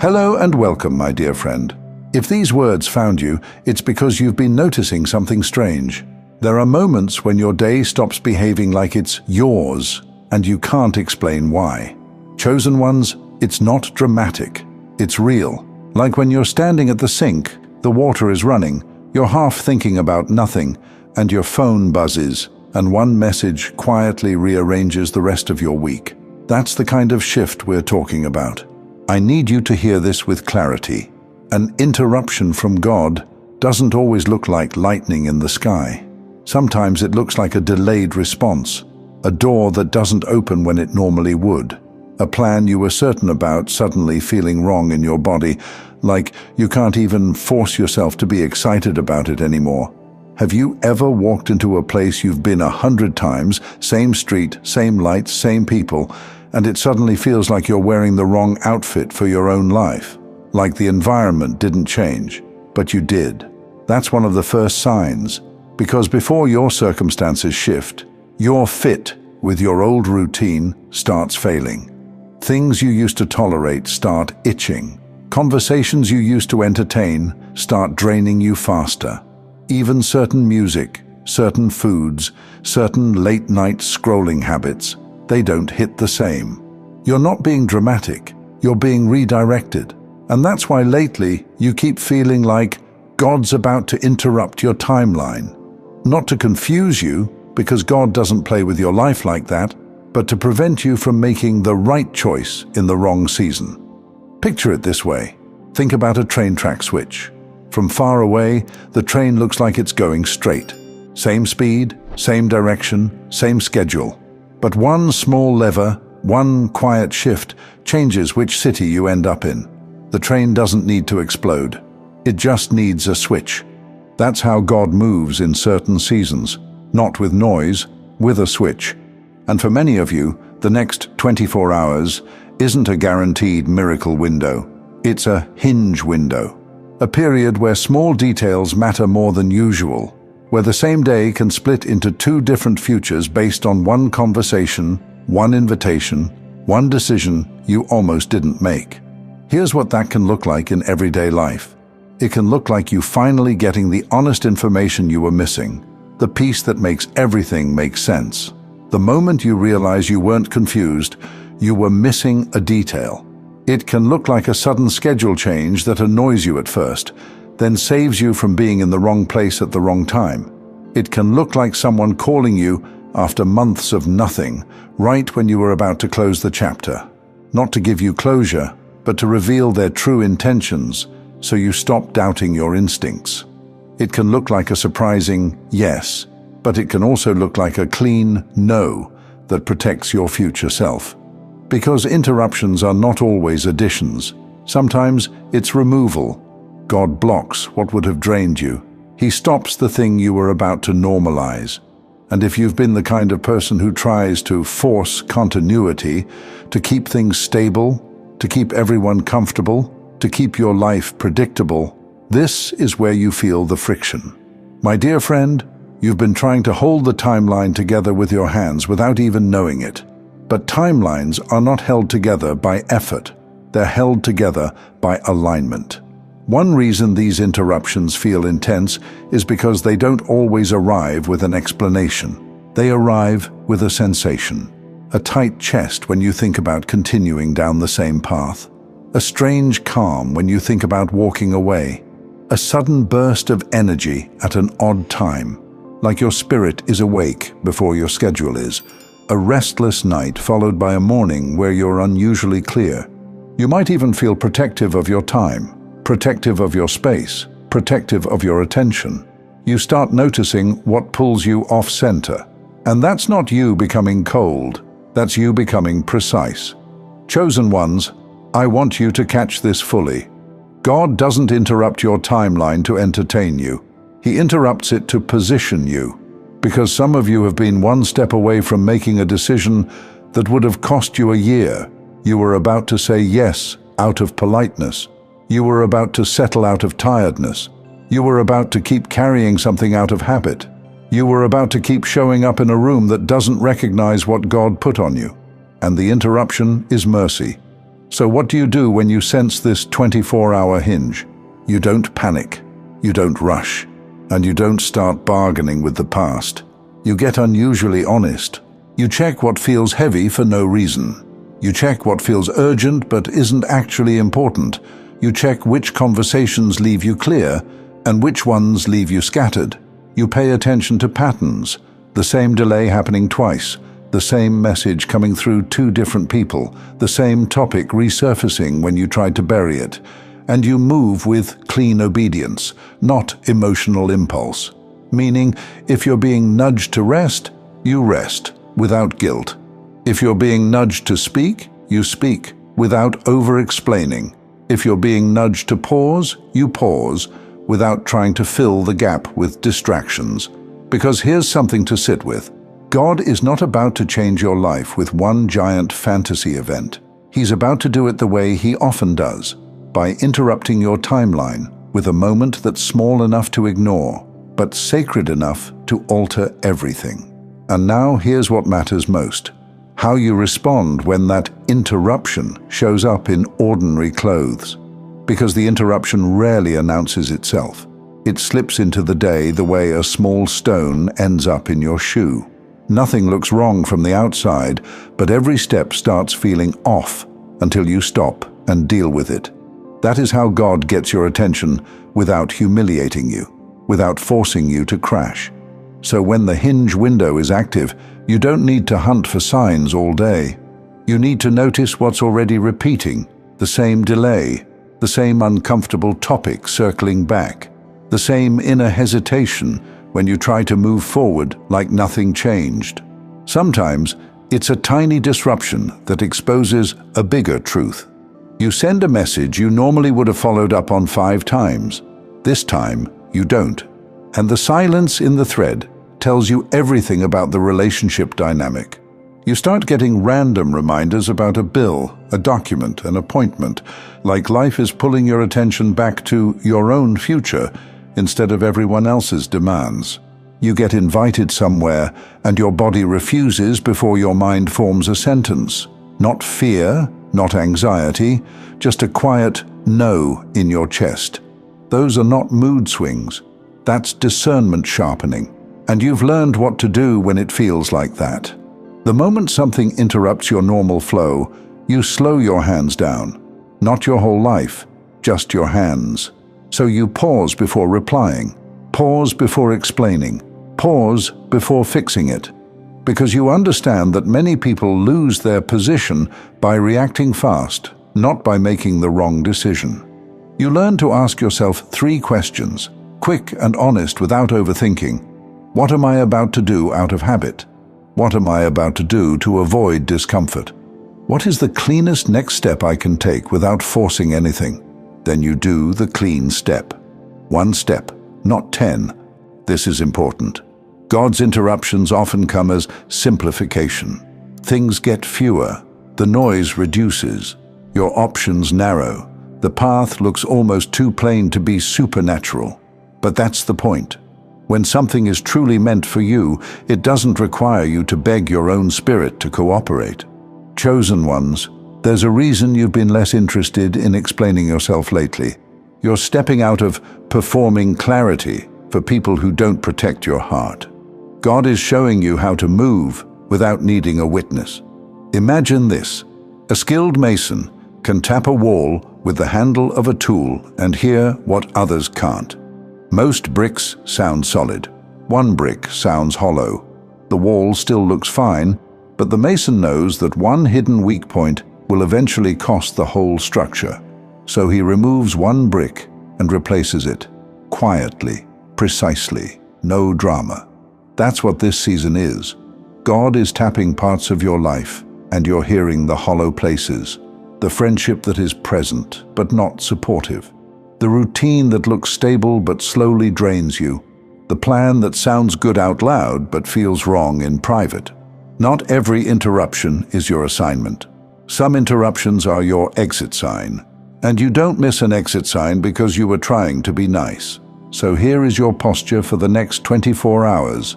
Hello and welcome, my dear friend. If these words found you, it's because you've been noticing something strange. There are moments when your day stops behaving like it's yours, and you can't explain why. Chosen ones, it's not dramatic. It's real. Like when you're standing at the sink, the water is running, you're half thinking about nothing, and your phone buzzes, and one message quietly rearranges the rest of your week. That's the kind of shift we're talking about. I need you to hear this with clarity. An interruption from God doesn't always look like lightning in the sky. Sometimes it looks like a delayed response, a door that doesn't open when it normally would, a plan you were certain about suddenly feeling wrong in your body, like you can't even force yourself to be excited about it anymore. Have you ever walked into a place you've been 100 times, same street, same lights, same people, and it suddenly feels like you're wearing the wrong outfit for your own life? Like the environment didn't change, but you did. That's one of the first signs, because before your circumstances shift, your fit with your old routine starts failing. Things you used to tolerate start itching. Conversations you used to entertain start draining you faster. Even certain music, certain foods, certain late-night scrolling habits, they don't hit the same. You're not being dramatic, you're being redirected. And that's why lately you keep feeling like God's about to interrupt your timeline. Not to confuse you, because God doesn't play with your life like that, but to prevent you from making the right choice in the wrong season. Picture it this way. Think about a train track switch. From far away, the train looks like it's going straight. Same speed, same direction, same schedule. But one small lever, one quiet shift, changes which city you end up in. The train doesn't need to explode. It just needs a switch. That's how God moves in certain seasons. Not with noise, with a switch. And for many of you, the next 24 hours isn't a guaranteed miracle window. It's a hinge window. A period where small details matter more than usual, where the same day can split into two different futures based on one conversation, one invitation, one decision you almost didn't make. Here's what that can look like in everyday life. It can look like you finally getting the honest information you were missing, the piece that makes everything make sense. The moment you realize you weren't confused, you were missing a detail. It can look like a sudden schedule change that annoys you at first, then saves you from being in the wrong place at the wrong time. It can look like someone calling you after months of nothing, right when you were about to close the chapter. Not to give you closure, but to reveal their true intentions, so you stop doubting your instincts. It can look like a surprising yes, but it can also look like a clean no that protects your future self. Because interruptions are not always additions. Sometimes it's removal. God blocks what would have drained you. He stops the thing you were about to normalize. And if you've been the kind of person who tries to force continuity, to keep things stable, to keep everyone comfortable, to keep your life predictable, this is where you feel the friction. My dear friend, you've been trying to hold the timeline together with your hands without even knowing it. But timelines are not held together by effort. They're held together by alignment. One reason these interruptions feel intense is because they don't always arrive with an explanation. They arrive with a sensation. A tight chest when you think about continuing down the same path. A strange calm when you think about walking away. A sudden burst of energy at an odd time, like your spirit is awake before your schedule is. A restless night followed by a morning where you're unusually clear. You might even feel protective of your time, protective of your space, protective of your attention. You start noticing what pulls you off-center. And that's not you becoming cold, that's you becoming precise. Chosen ones, I want you to catch this fully. God doesn't interrupt your timeline to entertain you. He interrupts it to position you. Because some of you have been one step away from making a decision that would have cost you a year. You were about to say yes out of politeness. You were about to settle out of tiredness. You were about to keep carrying something out of habit. You were about to keep showing up in a room that doesn't recognize what God put on you. And the interruption is mercy. So what do you do when you sense this 24-hour hinge? You don't panic, you don't rush, and you don't start bargaining with the past. You get unusually honest. You check what feels heavy for no reason. You check what feels urgent but isn't actually important. You check which conversations leave you clear and which ones leave you scattered. You pay attention to patterns, the same delay happening twice, the same message coming through two different people, the same topic resurfacing when you tried to bury it, and you move with clean obedience, not emotional impulse. Meaning, if you're being nudged to rest, you rest, without guilt. If you're being nudged to speak, you speak, without over-explaining. If you're being nudged to pause, you pause, without trying to fill the gap with distractions. Because here's something to sit with. God is not about to change your life with one giant fantasy event. He's about to do it the way he often does, by interrupting your timeline with a moment that's small enough to ignore, but sacred enough to alter everything. And now here's what matters most: how you respond when that interruption shows up in ordinary clothes. Because the interruption rarely announces itself. It slips into the day the way a small stone ends up in your shoe. Nothing looks wrong from the outside, but every step starts feeling off until you stop and deal with it. That is how God gets your attention without humiliating you, without forcing you to crash. So when the hinge window is active, you don't need to hunt for signs all day. You need to notice what's already repeating, the same delay, the same uncomfortable topic circling back, the same inner hesitation when you try to move forward like nothing changed. Sometimes it's a tiny disruption that exposes a bigger truth. You send a message you normally would have followed up on 5 times. This time, you don't. And the silence in the thread tells you everything about the relationship dynamic. You start getting random reminders about a bill, a document, an appointment, like life is pulling your attention back to your own future instead of everyone else's demands. You get invited somewhere and your body refuses before your mind forms a sentence. Not fear, not anxiety, just a quiet no in your chest. Those are not mood swings. That's discernment sharpening. And you've learned what to do when it feels like that. The moment something interrupts your normal flow, you slow your hands down. Not your whole life, just your hands. So you pause before replying, pause before explaining, pause before fixing it. Because you understand that many people lose their position by reacting fast, not by making the wrong decision. You learn to ask yourself 3 questions, quick and honest without overthinking. What am I about to do out of habit? What am I about to do to avoid discomfort? What is the cleanest next step I can take without forcing anything? Then you do the clean step. 1 step, not 10. This is important. God's interruptions often come as simplification. Things get fewer, the noise reduces, your options narrow, the path looks almost too plain to be supernatural. But that's the point. When something is truly meant for you, it doesn't require you to beg your own spirit to cooperate. Chosen ones, there's a reason you've been less interested in explaining yourself lately. You're stepping out of performing clarity for people who don't protect your heart. God is showing you how to move without needing a witness. Imagine this: a skilled mason can tap a wall with the handle of a tool and hear what others can't. Most bricks sound solid. 1 brick sounds hollow. The wall still looks fine, but the mason knows that one hidden weak point will eventually cost the whole structure. So he removes 1 brick and replaces it, quietly, precisely, no drama. That's what this season is. God is tapping parts of your life, and you're hearing the hollow places. The friendship that is present, but not supportive. The routine that looks stable but slowly drains you. The plan that sounds good out loud but feels wrong in private. Not every interruption is your assignment. Some interruptions are your exit sign. And you don't miss an exit sign because you were trying to be nice. So here is your posture for the next 24 hours.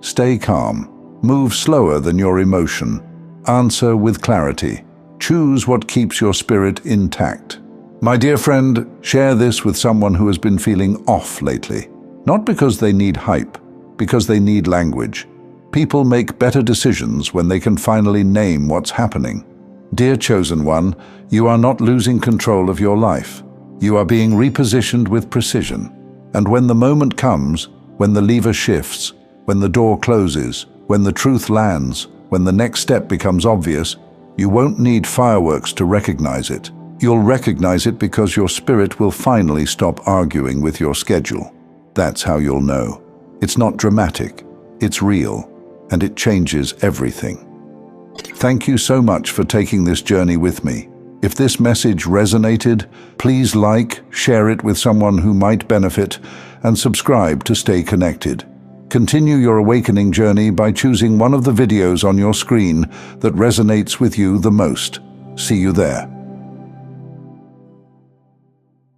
Stay calm. Move slower than your emotion. Answer with clarity. Choose what keeps your spirit intact. My dear friend, share this with someone who has been feeling off lately. Not because they need hype, because they need language. People make better decisions when they can finally name what's happening. Dear chosen one, you are not losing control of your life. You are being repositioned with precision. And when the moment comes, when the lever shifts, when the door closes, when the truth lands, when the next step becomes obvious, you won't need fireworks to recognize it. You'll recognize it because your spirit will finally stop arguing with your schedule. That's how you'll know. It's not dramatic, it's real, and it changes everything. Thank you so much for taking this journey with me. If this message resonated, please like, share it with someone who might benefit, and subscribe to stay connected. Continue your awakening journey by choosing one of the videos on your screen that resonates with you the most. See you there.